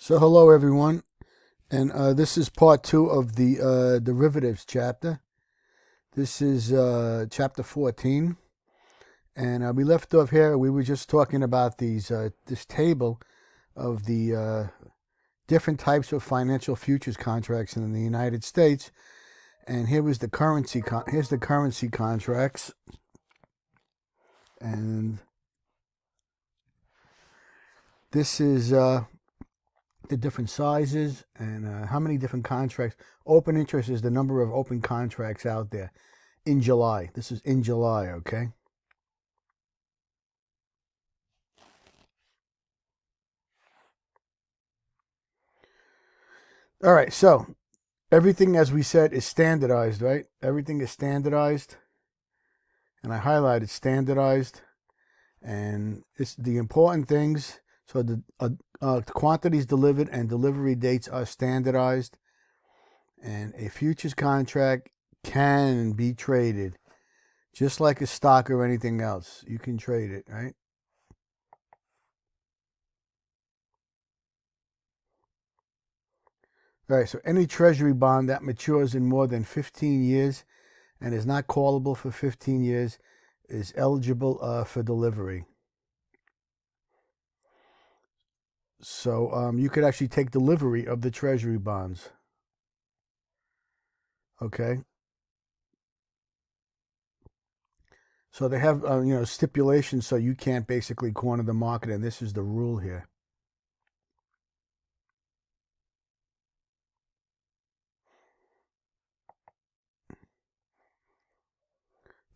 So hello everyone, and this is part two of the derivatives chapter. This is chapter 14, and we left off here. We were just talking about this table of the different types of financial futures contracts in the United States, and here was the currency. Here's the currency contracts, and this is the different sizes and how many different contracts. Open interest is the number of open contracts out there in July. This is in July, okay? All right, so everything, as we said, is standardized, right? Everything is standardized, and I highlighted standardized, and it's the important things. So the quantities delivered and delivery dates are standardized, and a futures contract can be traded just like a stock or anything else. You can trade it, right? All right, so any treasury bond that matures in more than 15 years and is not callable for 15 years is eligible for delivery. So you could actually take delivery of the treasury bonds. Okay. So they have stipulations, so you can't basically corner the market, and this is the rule here.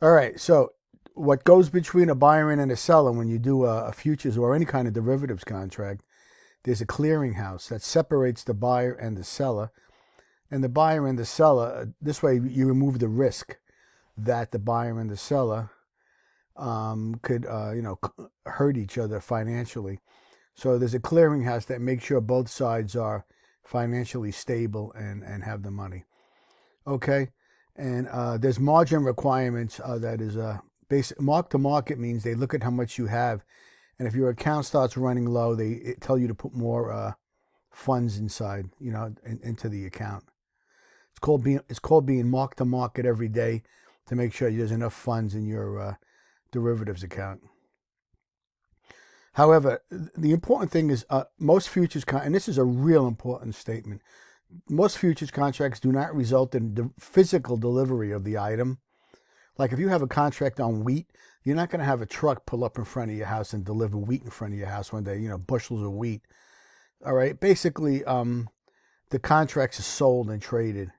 All right. So what goes between a buyer and a seller when you do a futures or any kind of derivatives contract? There's a clearinghouse that separates the buyer and the seller. And the buyer and the seller, this way you remove the risk that the buyer and the seller could, hurt each other financially. So there's a clearinghouse that makes sure both sides are financially stable and have the money. Okay? And there's margin requirements that is basic. Mark to market means they look at how much you have, and if your account starts running low, they tell you to put more funds inside, into the account. It's called being mark to market every day to make sure there's enough funds in your derivatives account. However, the important thing is most futures and this is a real important statement. Most futures contracts do not result in the physical delivery of the item. Like if you have a contract on wheat, you're not going to have a truck pull up in front of your house and deliver wheat in front of your house one day, bushels of wheat. All right. Basically, the contracts are sold and traded.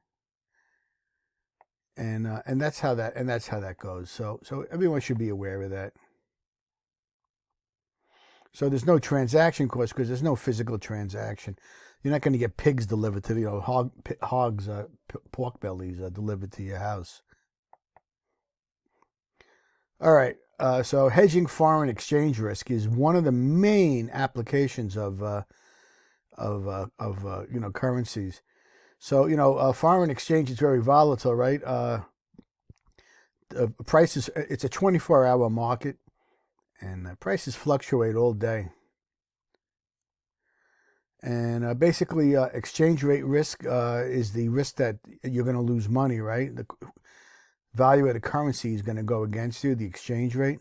And that's how that goes. So everyone should be aware of that. So there's no transaction cost because there's no physical transaction. You're not going to get pigs delivered to hogs, pork bellies delivered to your house. All right. So hedging foreign exchange risk is one of the main applications of currencies. So foreign exchange is very volatile, right? Prices. It's a 24-hour market, and prices fluctuate all day. And basically, exchange rate risk is the risk that you're going to lose money, right? The value of the currency is going to go against you, the exchange rate.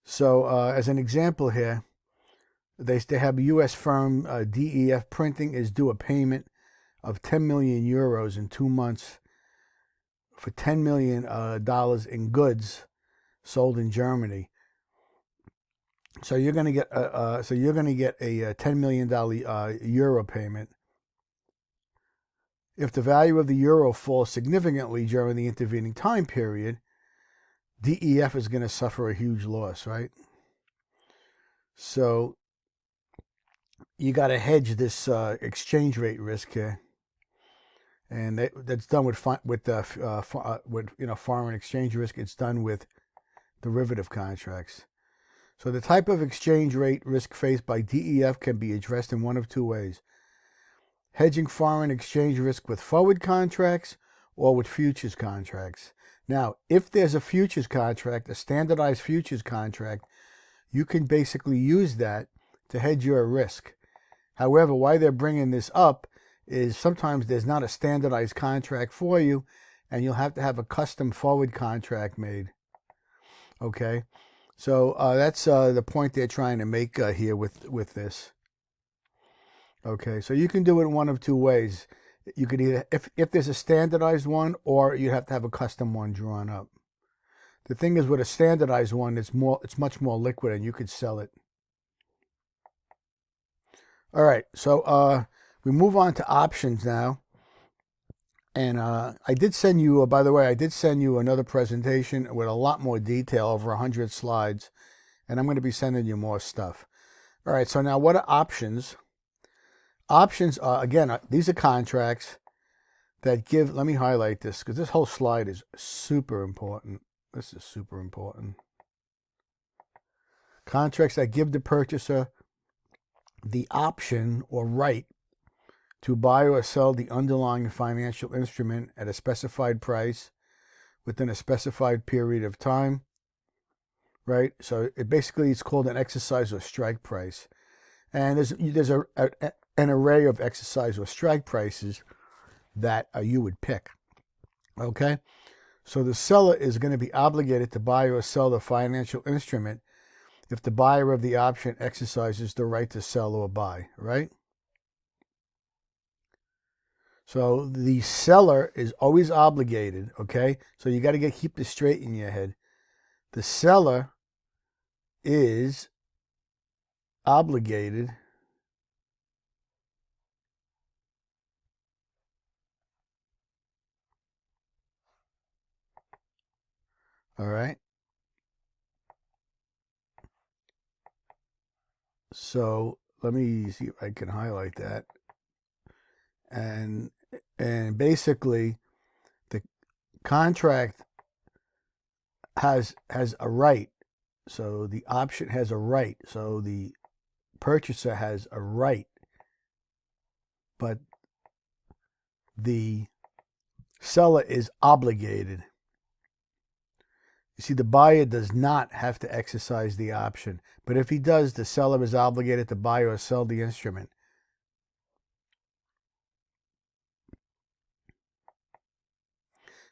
So, as an example here, they have a U.S. firm, DEF Printing, is due a payment of 10 million euros in 2 months for $10 million in goods sold in Germany. So you're going to get a $10 million euro payment. If the value of the euro falls significantly during the intervening time period, DEF is going to suffer a huge loss, right? So you got to hedge this exchange rate risk here, and that's done with foreign exchange risk. It's done with derivative contracts. So the type of exchange rate risk faced by DEF can be addressed in one of two ways: hedging foreign exchange risk with forward contracts or with futures contracts. Now, if there's a futures contract, a standardized futures contract, you can basically use that to hedge your risk. However, why they're bringing this up is sometimes there's not a standardized contract for you, and you'll have to have a custom forward contract made. Okay, so that's the point they're trying to make here with this. Okay, so you can do it one of two ways. You could either, if there's a standardized one, or you have to have a custom one drawn up. The thing is, with a standardized one, it's much more liquid, and you could sell it. All right, so we move on to options now. And I did send you, by the way, I did send you another presentation with a lot more detail, over 100 slides. And I'm going to be sending you more stuff. All right, so now what are options? Options are, again, these are contracts that give, let me highlight this because this whole slide is super important. This is super important. Contracts that give the purchaser the option or right to buy or sell the underlying financial instrument at a specified price within a specified period of time, right? So it basically it's called an exercise or strike price. And there's an array of exercise or strike prices that you would pick, okay? So the seller is going to be obligated to buy or sell the financial instrument if the buyer of the option exercises the right to sell or buy, right? So the seller is always obligated, okay? So you got to keep this straight in your head. The seller is obligated all right? So let me see if I can highlight that. And basically the contract has a right. So the option has a right. So the purchaser has a right. But the seller is obligated. You see, the buyer does not have to exercise the option. But if he does, the seller is obligated to buy or sell the instrument.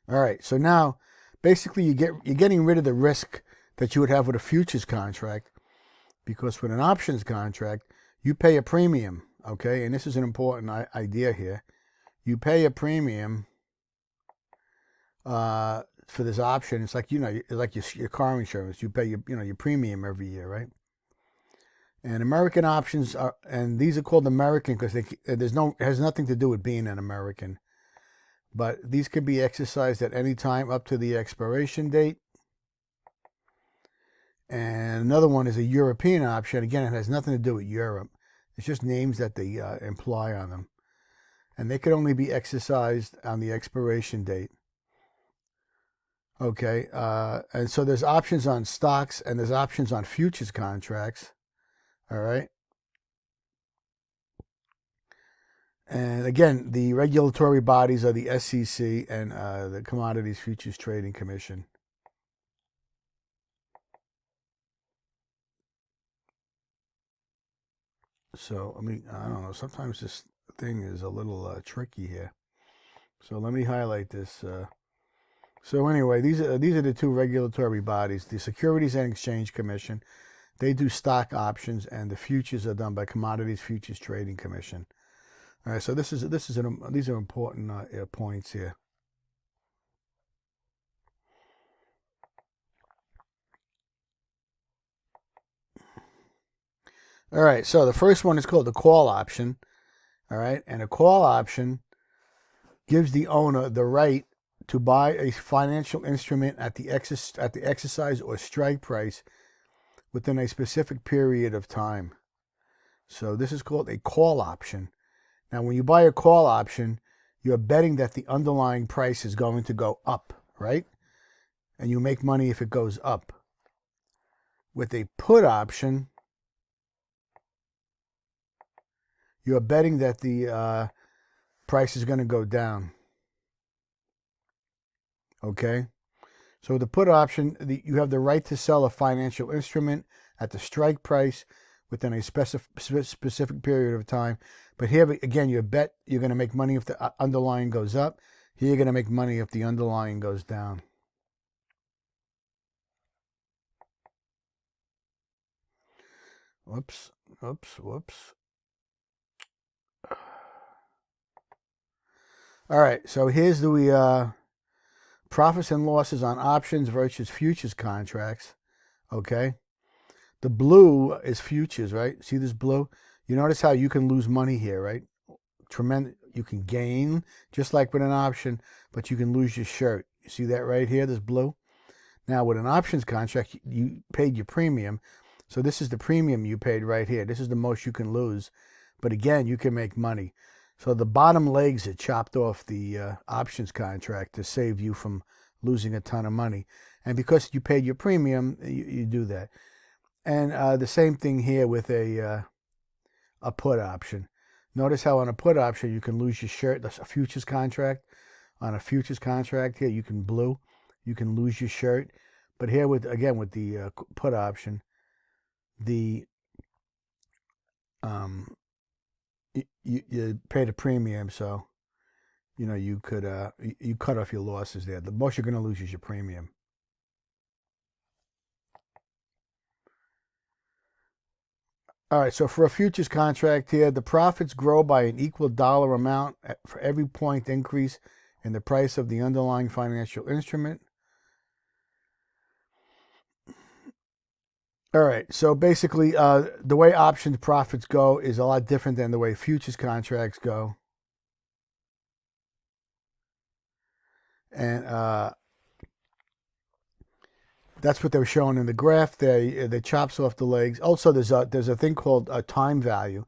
All right, so now basically you're getting rid of the risk that you would have with a futures contract, because with an options contract, you pay a premium, okay? And this is an important idea here. You pay a premium for this option. It's like, like your car insurance. You pay your premium every year, right? And American options are, and these are called American because it has nothing to do with being an American. But these can be exercised at any time up to the expiration date. And another one is a European option. Again, it has nothing to do with Europe. It's just names that they imply on them. And they can only be exercised on the expiration date. Okay, and so there's options on stocks and there's options on futures contracts. All right. And again, the regulatory bodies are the SEC and the Commodities Futures Trading Commission. So, I mean, I don't know. Sometimes this thing is a little tricky here. So let me highlight this. So anyway, these are the two regulatory bodies: the Securities and Exchange Commission. They do stock options, and the futures are done by Commodities Futures Trading Commission. All right, so these are important points here. All right, so the first one is called the call option. All right, and a call option gives the owner the right to buy a financial instrument at the exercise or strike price within a specific period of time. So this is called a call option. Now, when you buy a call option, you're betting that the underlying price is going to go up, right? And you make money if it goes up. With a put option, you're betting that the price is going to go down. Okay? So the put option, you have the right to sell a financial instrument at the strike price within a specific period of time. But here, again, you bet you're going to make money if the underlying goes up. Here, you're going to make money if the underlying goes down. Whoops. All right, so here's the profits and losses on options versus futures contracts. Okay. The blue is futures, right? See this blue? You notice how you can lose money here, right? Tremendous. You can gain, just like with an option, but you can lose your shirt. You see that right here, this blue? Now, with an options contract, you paid your premium. So this is the premium you paid right here. This is the most you can lose. But again, you can make money. So the bottom legs are chopped off the options contract to save you from losing a ton of money. And because you paid your premium, you do that. And the same thing here with a put option. Notice how on a put option you can lose your shirt. That's a futures contract. On a futures contract here, you can lose your shirt. But here with the put option, you paid a premium, so you could you cut off your losses there. The most you're going to lose is your premium. All right, so for a futures contract here, the profits grow by an equal dollar amount for every point increase in the price of the underlying financial instrument. All right, so basically, the way options profits go is a lot different than the way futures contracts go. And that's what they were showing in the graph. They chops off the legs. Also, there's a thing called a time value.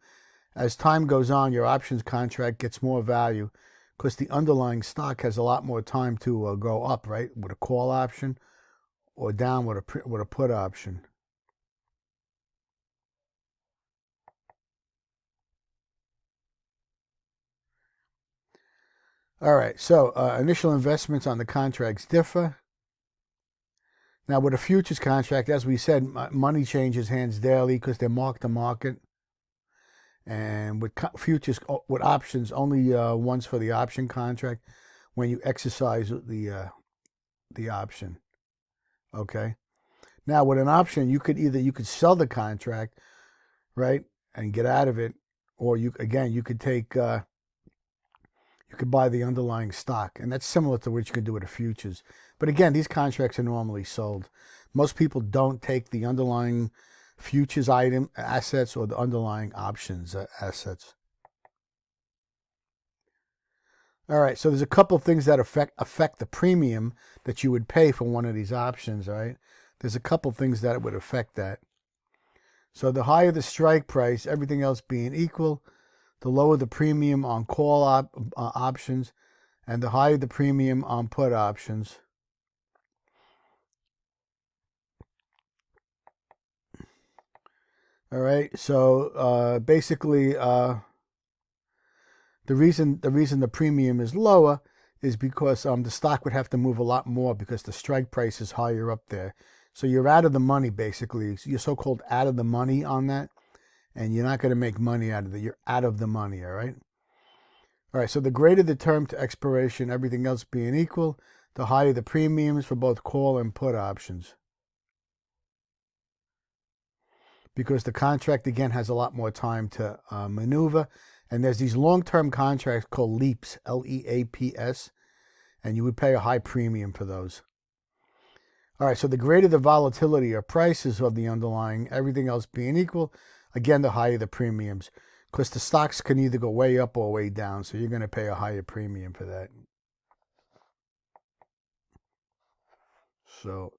As time goes on, your options contract gets more value because the underlying stock has a lot more time to go up, right, with a call option, or down with a put option. All right, so initial investments on the contracts differ. Now, with a futures contract, as we said, money changes hands daily because they're marked to market. And with futures, with options, only once for the option contract when you exercise the option. Okay. Now, with an option, you could sell the contract, right, and get out of it, or you could take you could buy the underlying stock, and that's similar to what you can do with the futures. But again, these contracts are normally sold. Most people don't take the underlying futures assets or the underlying options assets. All right, so there's a couple of things that affect the premium that you would pay for one of these options, right? There's a couple of things that would affect that. So the higher the strike price, everything else being equal, the lower the premium on call options, and the higher the premium on put options. All right, so basically, the reason the premium is lower is because the stock would have to move a lot more because the strike price is higher up there. So you're out of the money, basically. You're so-called out of the money on that, and you're not going to make money out of it. You're out of the money, all right? All right, so the greater the term to expiration, everything else being equal, the higher the premiums for both call and put options. Because the contract, again, has a lot more time to maneuver. And there's these long-term contracts called LEAPs, LEAPS, and you would pay a high premium for those. All right, so the greater the volatility or prices of the underlying, everything else being equal, again, the higher the premiums. Because the stocks can either go way up or way down, so you're going to pay a higher premium for that. So,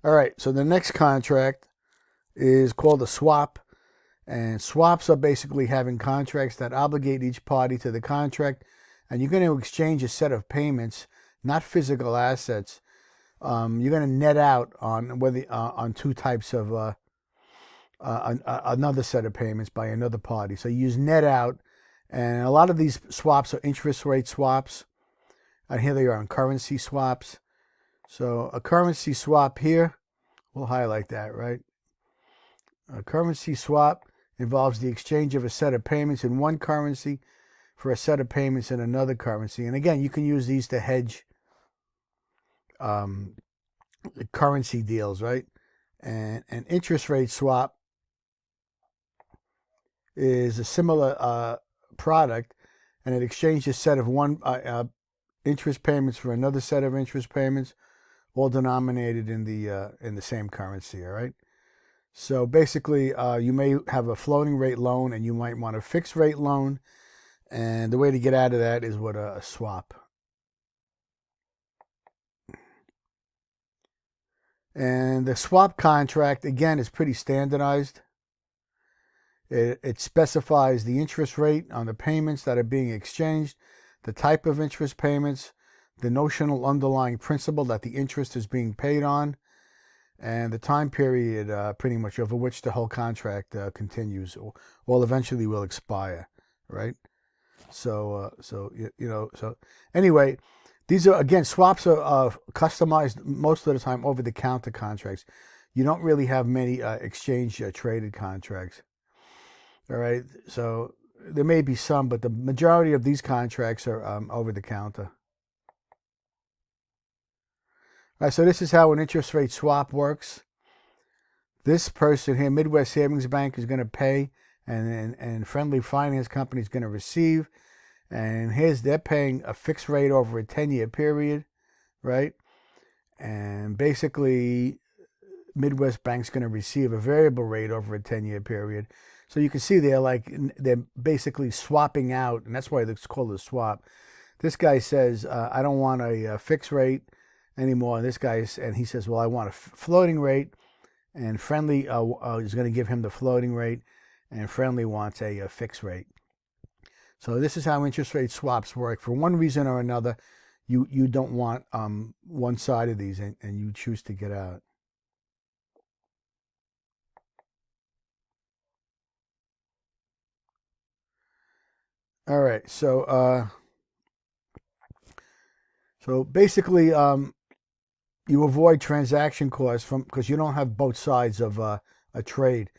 all right, so the next contract is called a swap. And swaps are basically having contracts that obligate each party to the contract, and you're going to exchange a set of payments, not physical assets. You're going to net out on two types of another set of payments by another party. So you use net out, and a lot of these swaps are interest rate swaps, and here they are on currency swaps. So a currency swap here We'll highlight that, right? A currency swap involves the exchange of a set of payments in one currency for a set of payments in another currency. And again, you can use these to hedge um, currency deals, right? And an interest rate swap is a similar product, and it exchanges a set of one interest payments for another set of interest payments, all denominated in the same currency. All right. So basically, you may have a floating rate loan, and you might want a fixed rate loan, and the way to get out of that is with a swap. And the swap contract, again, is pretty standardized. It specifies the interest rate on the payments that are being exchanged, the type of interest payments, the notional underlying principal that the interest is being paid on, and the time period pretty much over which the whole contract continues or eventually will expire, right? So anyway, these are, again, swaps are customized most of the time over the counter contracts. You don't really have many exchange traded contracts. All right, so there may be some, but the majority of these contracts are over the counter. All right, so this is how an interest rate swap works. This person here, Midwest Savings Bank, is going to pay, and Friendly Finance Company is going to receive. And they're paying a fixed rate over a 10-year period, right? And basically, Midwest Bank's going to receive a variable rate over a 10-year period. So you can see they're basically swapping out, and that's why it's called a swap. This guy says, I don't want a fixed rate anymore. And he says, well, I want a floating rate, and Friendly is going to give him the floating rate, and Friendly wants a fixed rate. So this is how interest rate swaps work. For one reason or another, you don't want one side of these, and you choose to get out. All right, so basically, you avoid transaction costs because you don't have both sides of a trade.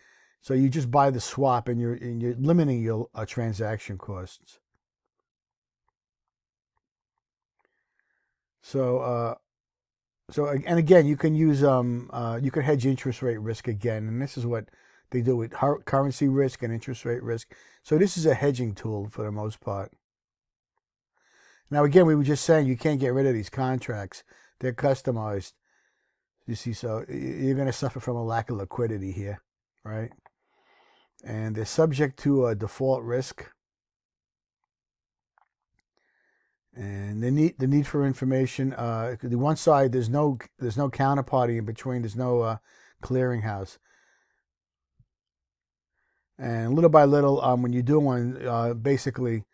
So you just buy the swap, and you're limiting your transaction costs. So and again, you can use you can hedge interest rate risk again, and this is what they do with currency risk and interest rate risk. So this is a hedging tool for the most part. Now again, we were just saying you can't get rid of these contracts; they're customized. You see, so you're going to suffer from a lack of liquidity here, right? And they're subject to a default risk. And the need for information. The one side, there's no counterparty in between. There's no clearinghouse. And little by little, when you do one, basically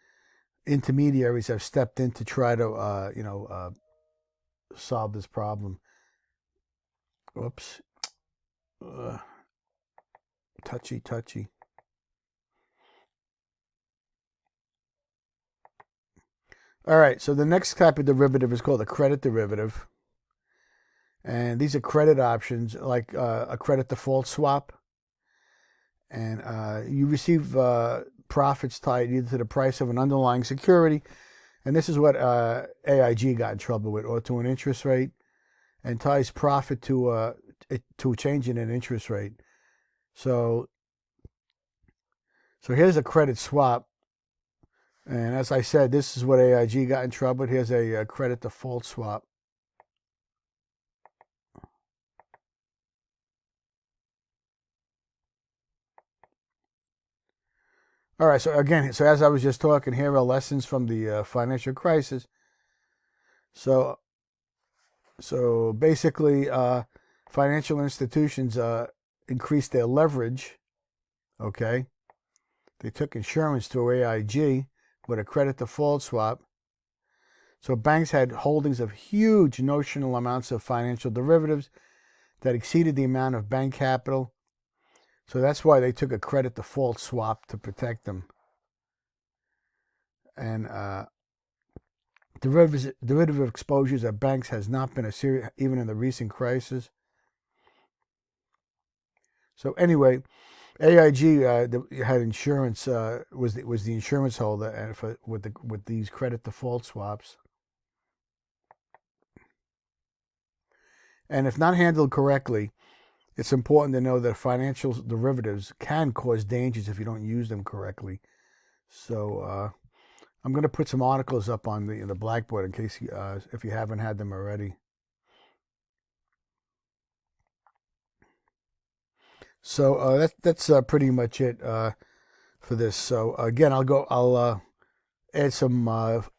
intermediaries have stepped in to try to solve this problem. Whoops, touchy. All right, so the next type of derivative is called a credit derivative. And these are credit options like a credit default swap. And you receive profits tied either to the price of an underlying security. And this is what AIG got in trouble with, or to an interest rate, and ties profit to a change in an interest rate. So here's a credit swap. And as I said, this is what AIG got in trouble with. Here's a credit default swap. All right, so again, as I was just talking, here are lessons from the financial crisis. So basically, financial institutions increased their leverage. Okay, they took insurance through AIG with a credit default swap. So banks had holdings of huge notional amounts of financial derivatives that exceeded the amount of bank capital. So that's why they took a credit default swap to protect them. And derivative exposures at banks has not been a serious, even in the recent crisis. So anyway, AIG had insurance, was the insurance holder, and with these credit default swaps. And if not handled correctly, it's important to know that financial derivatives can cause dangers if you don't use them correctly. So I'm going to put some articles up on the Blackboard in case if you haven't had them already. So that's pretty much it for this. So again, I'll add some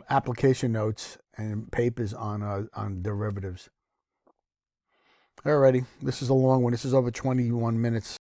application notes and papers on derivatives. Alrighty, this is a long one. This is over 21 minutes.